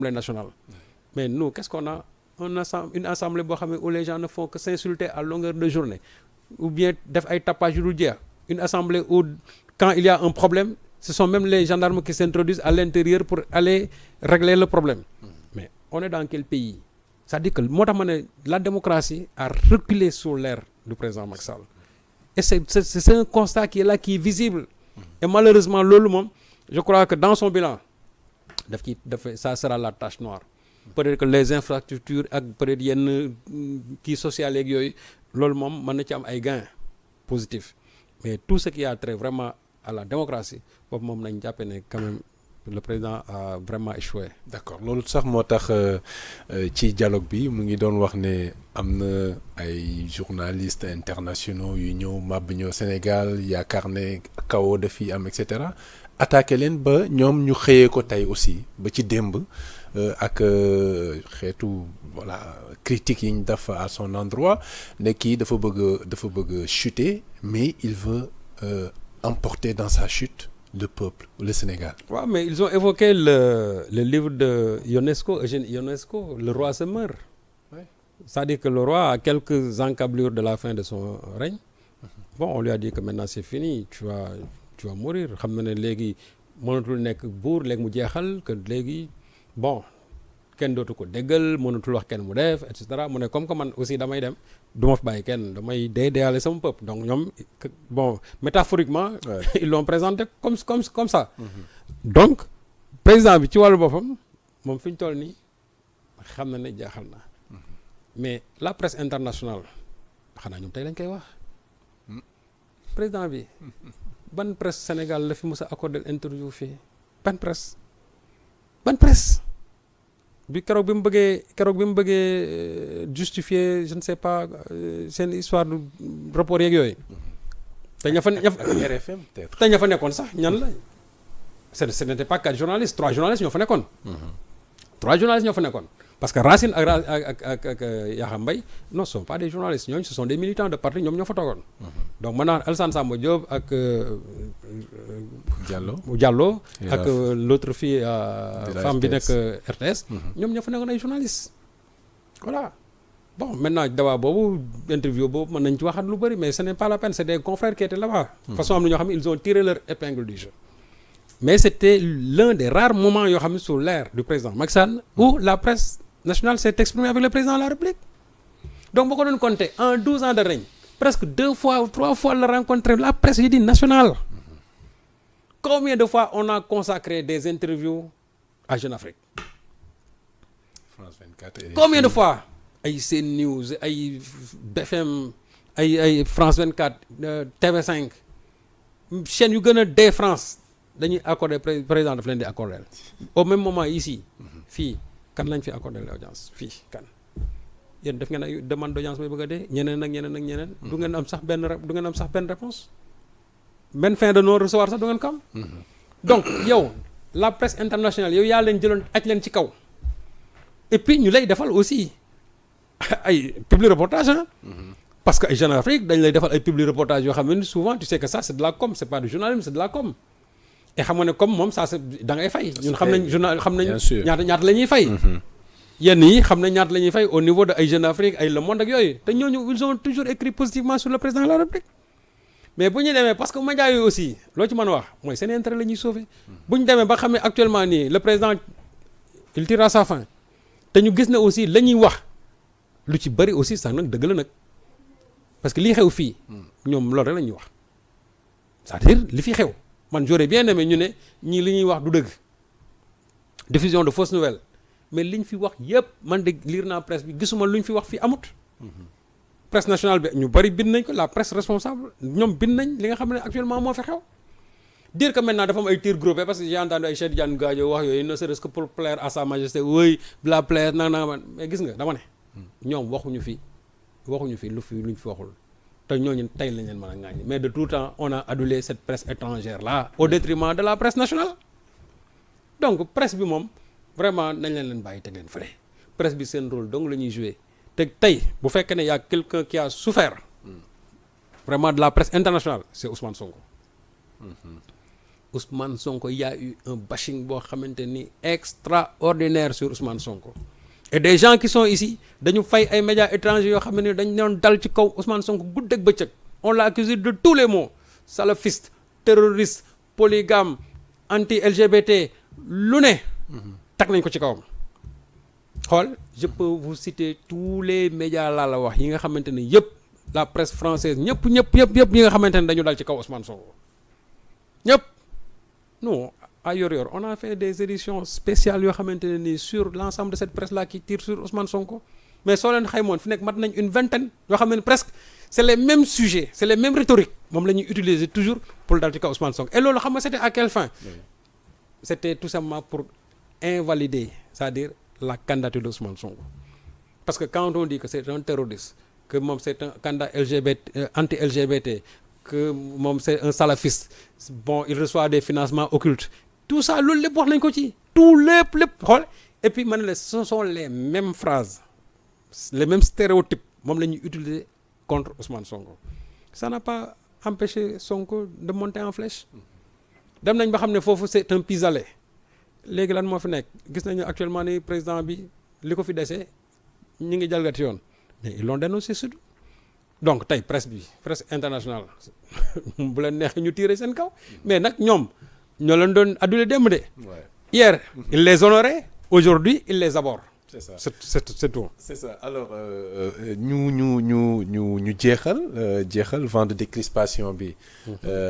nationale. Mais nous, qu'est-ce qu'on a? Une assemblée où les gens ne font que s'insulter à longueur de journée. Ou bien def ay tapage yu dul jeex. Une assemblée où, quand il y a un problème, ce sont même les gendarmes qui s'introduisent à l'intérieur pour aller régler le problème. Mais on est dans quel pays? C'est-à-dire que la démocratie a reculé sous l'ère du président Macky Sall. Et c'est un constat qui est là, qui est visible. Et malheureusement, je crois que dans son bilan, ça sera la tache noire. Peut-être que les infrastructures ak peut-être yenn kii social yeeg yooyu loolu moom mën na ci am ay gains positifs mais tout ce qui a trait vraiment à la démocratie boobu moom nañ jàppe ne quand même le président a vraiment échoué. D'accord loolu sax moo tax ci dialogue bi mu ngi doon wax ne am na ay journalistes internationaux yu ñëw màbb ñëw Sénégal yaakaar ne kawo daf fi am et cetera attaqué leen ba ñoom ñu xëyee ko tey aussi ba ci démb. Ak xeetu voilà critique yi ñu def à son endroit ne kii dafa bëgg chuter mais il veut emporter dans sa chute le peuple le Sénégal. Ouais, mais ils ont évoqué le livre de Ionesco, Eugène Ionesco, Le roi se meurt. Ouais. C'est-à-dire que le roi a quelques encablures de la fin de son règne. Bon, on lui a dit que maintenant c'est fini, tu vas mourir. Xam na ne léegi mënatul nekk buur léegi mu jeexal que léegi. Bon kenn dootu ko déggal mënatul wax kenn mu def et cetera mu ne comme que man aussi damay dem du ma fi bàyyi kenn damay deyaale sama peuple donc ñoom bon métaphoriquement ils l'ont présenté comme ça donc président bi ci wàllu boppam moom fi ñu toll nii xam na ne jaaxal na mais la presse internationale xanaa ñoom tey lañ koy wax président bi ban presse Sénégal la fi mës a accordé interview fii ban presse bi keroog bi mu bëggee justifier je ne sais pas seen histoire du rapport yeeg yooyu te RFM peut-être te ña fa nekkoon sax ñan la ce n'était pas 4 journalistes 3 journalistes ñoo fa nekkoon 3 journalistes ñoo fa nekkoon parce que Racine ak Yakham Mbaye non ce sont pas des journalistes ñooñu ce sont des militants de parti ñoom ñoo fa toogoon donc maintenant Alassane Samba Diop ak Diallo ak l'autre fille femme bi nekk RTS ñoom ñoo fa nekkoon ay journalistes voilà bon maintenant débat boobu interview boobu mën nañ ci waxaat lu bëri mais ce n'est pas la peine c'est des confrères qui étaient là-bas façon am na ñoo xam ne ils ont tiré leur épingle du jeu mais c'était l'un des rares moments yoo xam ne sous l'ère du président Macky Sall où la presse nationale s'est exprimée avec le président de la République donc boo ko doon compter en 12 ans de règne presque 2 fois ou 3 fois la rencontré la presse yi di nationale. Combien de fois on a consacré des interviews à Jeune Afrique? France 24. Combien de fois ay CNews ay BFM ay France 24 TV5 chaîne yu gën a dee France dañuy accordé président daf leen di accordé au même moment ici fii kan lañ fi accordé l'audience fii kan yéen def ngeen ay demande d'audience bay bëgg a dee ñeneen ak ñeneen du ngeen am sax benn réponse benn fin de non recevoir sax du ngeen ko am donc yow la presse internationale yow yaa leen jëloon aj leen ci kaw et puis ñu lay defal aussi ay public reportage parce que ay Jeune Afrique dañ lay defal ay public reportage yoo xam ne souvent tu sais que ça c'est de la com, c'est pas du journalisme, c'est de la com. Et xam nga ne comme moom ça c'est da ngay fay ñun xam nañ journal xam nañ ñaata la ñuy fay yenn yi xam nañ ñaata la ñuy fay au niveau de ay Jeune Afrique ay Le Monde ak yooyu te ñooñu ils ont toujours écrit positivement sur le président de la République mais bu ñu demee parce que médias yooyu aussi loo ci mën a wax mooy seen intérêt la ñuy sauver bu ñu demee ba xam ne actuellement nii le président il tire à sa fin te ñu gis ne aussi la ñuy wax lu ci bëri aussi sax nag dëgg la nag parce que lii xew fii ñoom loolu rek la ñuy wax c'est-à-dire li fi xew man j'aurais bien aimé ñu ne ñii li ñuy wax du dëgg diffusion de fausses nouvelles mais liñ fi wax yépp man de lire naa presse bi gisuma luñ fi wax fi amut presse nationale bi ñu bari bind nañ ko la presse responsable ñoom bind nañ li nga xam ne actuellement moo fi xew dire que maintenant dafa am ay tirs groupés parce que j'ai entendu ay Cheikh Tidiane Gadio wax yooyu ne serait-ce que pour plaire à sa majesté oui la plaire nanga mais gis nga dama ne ñoom waxuñu fi luñ fi waxul te ñooñu tey lañ leen mën a ŋaañi mais de tout temps on a adulé cette presse étrangère là au détriment de la presse nationale donc presse bi moom vraiment nañ leen bàyyi teg leen fële presse bi seen rôle donc la ñuy jouer te tey bu fekkee ne y a quelqu'un qui a souffert vraiment de la presse internationale c'est Ousmane Sonko Ousmane Sonko y a eu un bashing boo xamante ni extraordinaire sur Ousmane Sonko et des gens qui sont ici dañu fay ay médias étrangers yoo xam ne dañ doon dal ci kaw Ousmane Sonko guddeeg bëccëg on l'a accusé de tous les maux salafiste terroriste polygame anti LGBT lu ne tag nañ ko ci kawam xool je peux vous citer tous les médias laa la wax yi nga xamante ne yëpp la presse française ñëpp yi nga xamante ne dañu dal ci kaw Ousmane Sonko ñëpp non à Yoor on a fait des éditions spéciales yoo xamante ne nii sur l'ensemble de cette presse là qui tire sur Ousmane Sonko mais soo leen xaymoon fi nekk mat nañ une vingtaine yoo xam ne presque c'est les mêmes sujets c'est les mêmes rhétoriques moom la ñuy utiliser toujours pour dal ci kaw Ousmane Sonko et loolu xam nga c'était à quelle fin c'était tout simplement pour invalider c'est-à-dire la candidature d'Ousmane Sonko parce que quand on dit que c'est un terroriste que moom c'est un candidat LGBT anti-LGBT que moom c'est un salafiste bon il reçoit des financements occultes tout ça loolu lépp wax nañ ko ci tout lépp xool et puis man la ce sont les mêmes phrases les mêmes stéréotypes moom la ñuy utiliser contre Ousmane Sonko ça n'a pas empêché Sonko de monter en flèche dem nañ ba xam ne foofu c'est un pis-aller léegi lan moo fi nekk gis nañu actuellement ni président bi li ko fi dese ñi ngi jalgati yoon mais ils l'ont dénoncé surtout donc tey presse internationale bu leen neexee ñu tirer seen kaw mais nag ñoom ñoo leen doon addule démb de hier ils les honoraient aujourd'hui ils les abordent c'est ça c'est tout. c'est ça alors ñu jeexal vent de décrispation bi.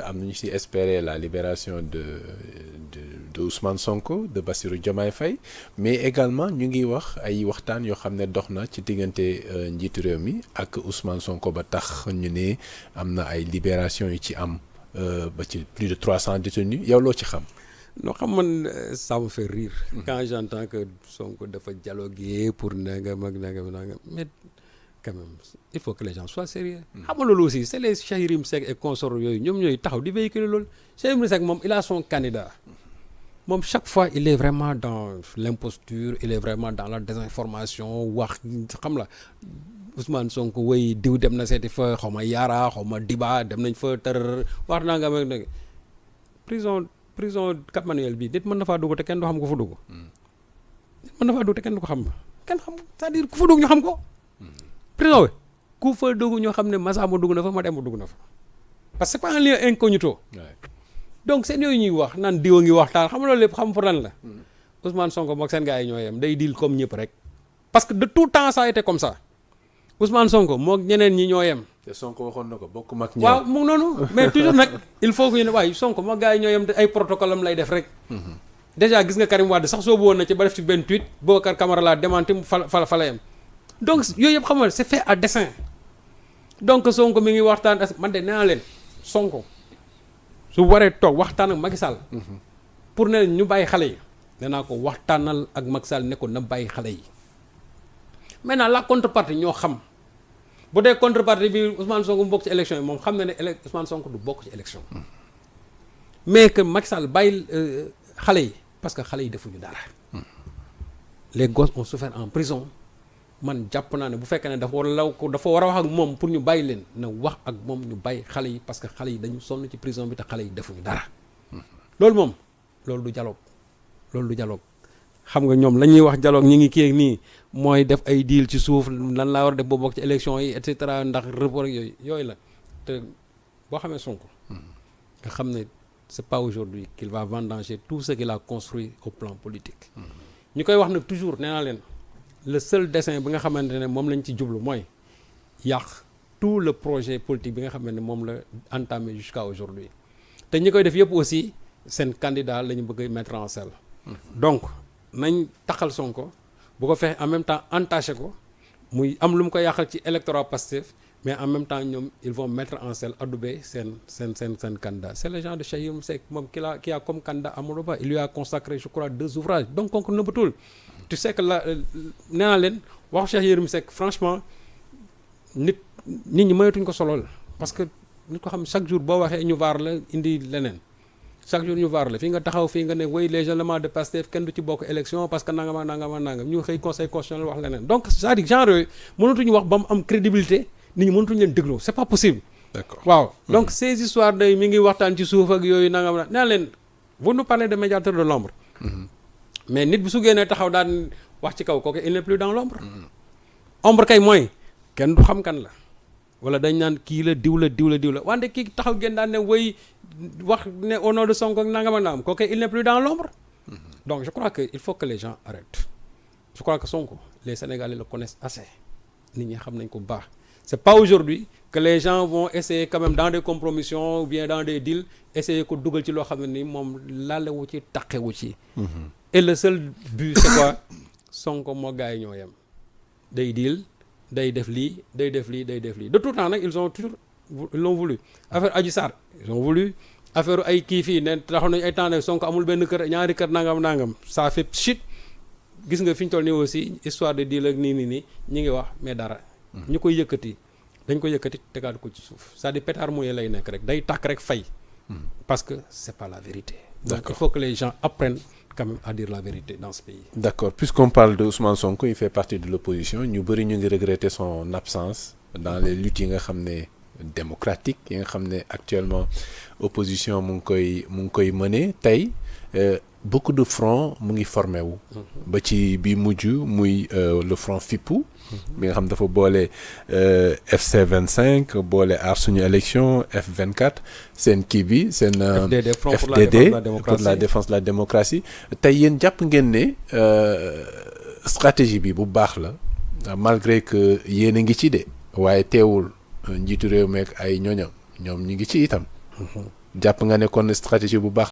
am nañu ci espérer la libération de Ousmane Sonko de Bassirou Diomaye Faye mais également ñu ngi wax ay waxtaan yoo xam ne dox na ci diggante njiitu réew mi ak Ousmane Sonko ba tax ñu ne am na ay libération yu ci am ba ci plus de 300 détenus yow loo ci xam. non xam man ça me fait rire quand j'entends que Sonko dafa dialoguer pour nangam mais quand même il faut que les gens soient sérieux xam nga loolu aussi c'est les Cheikh Yérim Seck et consorts yooyu ñoom ñooy taxaw di véhiculer loolu Cheikh Yérim Seck moom il a son candidat moom chaque fois il est vraiment dans l'imposture il est vraiment dans la désinformation wax xam la Ousmane Sonko way diw dem na seeti fa xaw ma Yara xaw ma Diba dem nañ fa tër wax nangam ak prison Cap Manuel bi nit mën na faa dugg te kenn du xam ko fa dugg nit mën na faa dugg te kenn du ko xam c'est-à-dire ku fa dugg ñu xam ko prison bi ku fa dugg ñoo xam ne Massamba dugg na fa Mademba dugg na fa parce que c'est pas un lieu incognito donc seen yooyu ñuy wax naan diwa ngi waxtaan xam nga loolu lépp xam pour lan la Ousmane Sonko mook seen gars yi ñoo yem day deal comme ñëpp rek parce que de tout temps ça a été comme ça Ousmane Sonko mook ñeneen ñi ñoo yem. te Sonko waxoon na ko bokk mag ñoom. waaw mu noonu mais toujours nag il faut que ñu ne waaye Sonko mook gars yi ñoo yem te ay protocole am lay def rek. déjà gis nga Karim Wade sax soobu woon na ci ba def ci benn tweet Boubacar Camara laa démenti mu fa la yem donc yooyu yëpp xam nga c'est fait à dessein donc Sonko mi ngi waxtaan man de nee naa leen Sonko su waree toog waxtaan ak Macky Sall. pour ne ñu bàyyi xale yi nee naa ko waxtaanal ak Macky Sall ne ko na bàyyi xale yi maintenant la contrepartie ñoo xam. bu dee contrepartie bi Ousmane Sonko mu bokk ci élection yi moom xam na ne Ousmane Sonko du bokk ci élection mais que Macky Sall bàyyi xale yi parce que xale yi defuñu dara les gosses ont souffert en prison man jàpp naa ne bu fekkee ne dafa war a wax ak moom pour ñu bàyyi leen na wax ak moom ñu bàyyi xale yi parce que xale yi dañu sonn ci prison bi te xale yi defuñu dara loolu moom loolu du dialogue xam nga ñoom la ñuy wax dialogue ñi ngi kii ak nii mooy def ay deal ci suuf lan laa war a def boo bokk ci élection yi et cetera ndax report yooyu la te boo xamee Sonko nga xam ne c'est pas aujourd'hui qu'il va vendanger tout ce qu'il a construit au plan politique ñu koy wax nag toujours nee naa leen le seul dessein bi nga xamante ne moom lañ ci jublu mooy yàq tout le projet politique bi nga xamante ne moom la entamé jusqu'à aujourd'hui te ñi koy def yëpp aussi seen candidat la ñu bëgg a mettre en selle donc nañ taxal Sonko bu ko fexe en même temps entaché ko muy am lu mu ko yàqal ci électorat Pastef mais en même temps ñoom ils vont mettre en selle adoubé seen candidat c'est le genre de Cheikh Yérim Seck moom qui a comme candidat Amadou Ba il lui a consacré je crois 2 ouvrages donc konko nëbbatul tu sais que la nee naa leen waxu Cheikh Yérim Seck franchement nit ñi mënatuñ ko solol parce que nit ko xam chaque jour boo waxee ñu vaar la indi leneen chaque jour ñu vaar la fii nga taxaw fii nga ne way les éléments de Pastef kenn du ci bokk élection parce que nangam ñu xëy conseil constitutionnel wax leneen donc c'est-à-dire genre yooyu mënatuñu wax ba mu am crédibilité nit ñi mënatuñu leen déglu c'est pas possible. D'accord. waaw donc ces histoires day mi ngi waxtaan ci suuf ak yooyu nangam nee leen vous nous parlez de médiateur de l'ombre mais nit bu su génnee taxaw daan wax ci kaw kooku il n'est plus dans l'ombre ombre kay mooy kenn du xam kan la wala dañ naan kii la diw la wante kii taxaw génn daan ne woy wax ne au nom de Sonko ak nangam ak nangam kooku il n'est plus dans l'ombre donc je crois que il faut que les gens arrêtent je crois que Sonko les Sénégalais le connaissent assez nit ñi xam nañ ko bu baax c'est pas aujourd'hui que les gens vont essayer quand même dans des compromissions ou bien dans des deals essayer ko dugal ci loo xam ne ni moom laalewu ci taqewu ci et le seul but c'est quoi Sonko moo gars yi ñoo yem day deal day def lii de tout temps nag ils l'ont voulu affaire Adji Sarr ils ont voulu affaire ay kii fii ne taxaw nañu ay temps ne Sonko amul benn kër ñaari kër nangam ça fait shit gis nga fi ñu toll nii aussi histoire de deal ak nii ñi ngi wax mais dara ñu koy yëkkati dañ ko yëkkati tegaat ko ci suuf c'est-à-dire pétard mouillé lay nekk rek day tàkk rek fay parce que c'est pas la vérité donc il faut que les gens apprennent quand même à dire la vérité dans ce pays. D'accord. Puisqu'on parle de Ousmane Sonko, il fait partie de l'opposition. Ñu bëri ñu ngi regretter son absence dans les luttes yi nga xam ne démocratique yi nga xam ne actuellement opposition mu ngi koy mener tey beaucoup de front mu ngi formé wu. ba ci bi mujj muy le front Fippu. bi nga xam dafa boole FC 25 boole aar suñu élection F24 seen kii bi seen. FDD pour la défense de la démocratie tey yéen jàpp ngeen ne stratégie bi bu baax la malgré que yéen a ngi ci de waaye teewul njiitu réew meek ay ñoom ñu ngi ci itam. jàpp nga ne kon stratégie bu baax.